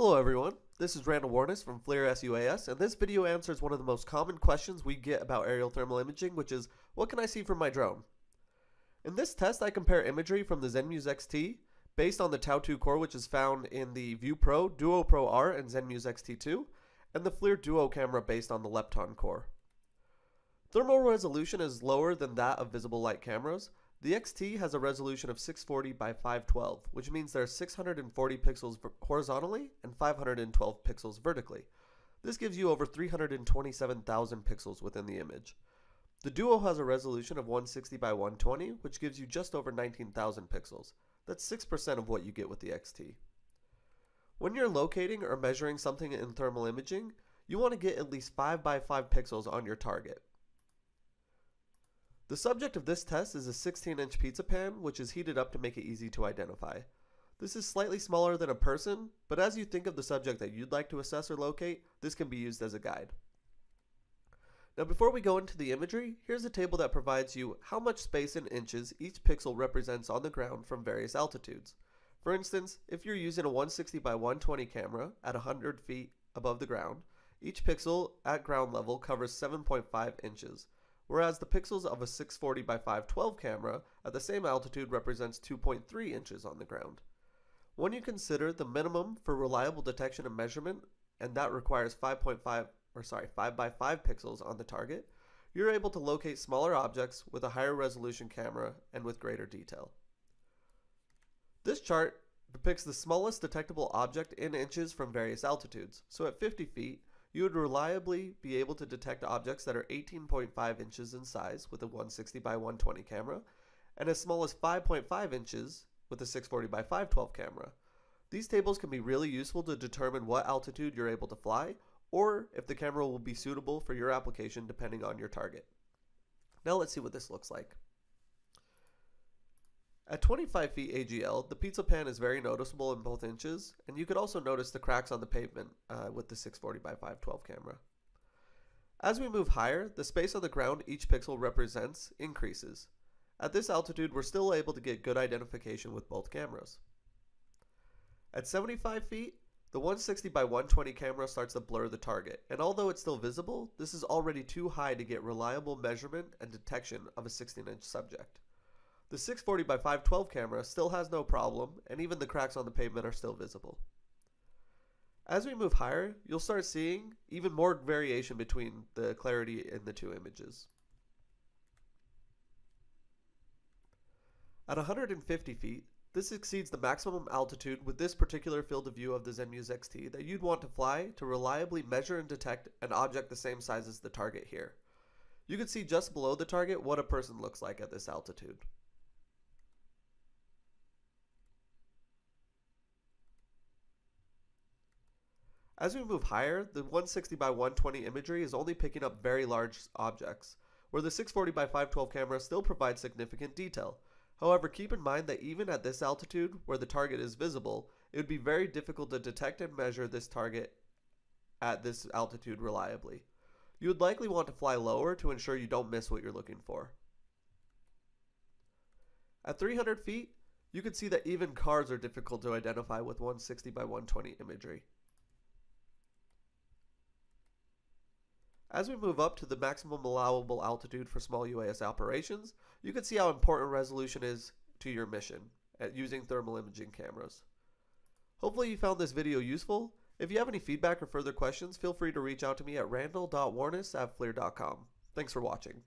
Hello everyone, this is Randall Warnes from FLIR SUAS, and this video answers one of the most common questions we get about aerial thermal imaging, which is, what can I see from my drone? In this test, I compare imagery from the Zenmuse XT based on the Tau 2 core, which is found in the View Pro, Duo Pro R, and Zenmuse XT2, and the FLIR Duo camera based on the Lepton core. Thermal resolution is lower than that of visible light cameras. The XT has a resolution of 640 by 512, which means there are 640 pixels horizontally and 512 pixels vertically. This gives you over 327,000 pixels within the image. The Duo has a resolution of 160 by 120, which gives you just over 19,000 pixels. That's 6% of what you get with the XT. When you're locating or measuring something in thermal imaging, you want to get at least 5 by 5 pixels on your target. The subject of this test is a 16-inch pizza pan, which is heated up to make it easy to identify. This is slightly smaller than a person, but as you think of the subject that you'd like to assess or locate, this can be used as a guide. Now before we go into the imagery, here's a table that provides you how much space in inches each pixel represents on the ground from various altitudes. For instance, if you're using a 160 by 120 camera at 100 feet above the ground, each pixel at ground level covers 7.5 inches. Whereas the pixels of a 640 by 512 camera at the same altitude represents 2.3 inches on the ground. When you consider the minimum for reliable detection and measurement, and that requires 5 by 5 pixels on the target, you're able to locate smaller objects with a higher resolution camera and with greater detail. This chart depicts the smallest detectable object in inches from various altitudes. So at 50 feet, you would reliably be able to detect objects that are 18.5 inches in size with a 160 by 120 camera, and as small as 5.5 inches with a 640 by 512 camera. These tables can be really useful to determine what altitude you're able to fly, or if the camera will be suitable for your application depending on your target. Now let's see what this looks like. At 25 feet AGL, the pizza pan is very noticeable in both inches, and you could also notice the cracks on the pavement with the 640 by 512 camera. As we move higher, the space on the ground each pixel represents increases. At this altitude, we're still able to get good identification with both cameras. At 75 feet, the 160 by 120 camera starts to blur the target, and although it's still visible, this is already too high to get reliable measurement and detection of a 16-inch subject. The 640 by 512 camera still has no problem, and even the cracks on the pavement are still visible. As we move higher, you'll start seeing even more variation between the clarity in the two images. At 150 feet, this exceeds the maximum altitude with this particular field of view of the Zenmuse XT that you'd want to fly to reliably measure and detect an object the same size as the target here. You can see just below the target what a person looks like at this altitude. As we move higher, the 160 by 120 imagery is only picking up very large objects, where the 640 by 512 camera still provides significant detail. However, keep in mind that even at this altitude, where the target is visible, it would be very difficult to detect and measure this target at this altitude reliably. You would likely want to fly lower to ensure you don't miss what you're looking for. At 300 feet, you can see that even cars are difficult to identify with 160 by 120 imagery. As we move up to the maximum allowable altitude for small UAS operations, you can see how important resolution is to your mission at using thermal imaging cameras. Hopefully you found this video useful. If you have any feedback or further questions, feel free to reach out to me at randall.warnes@flir.com. Thanks for watching.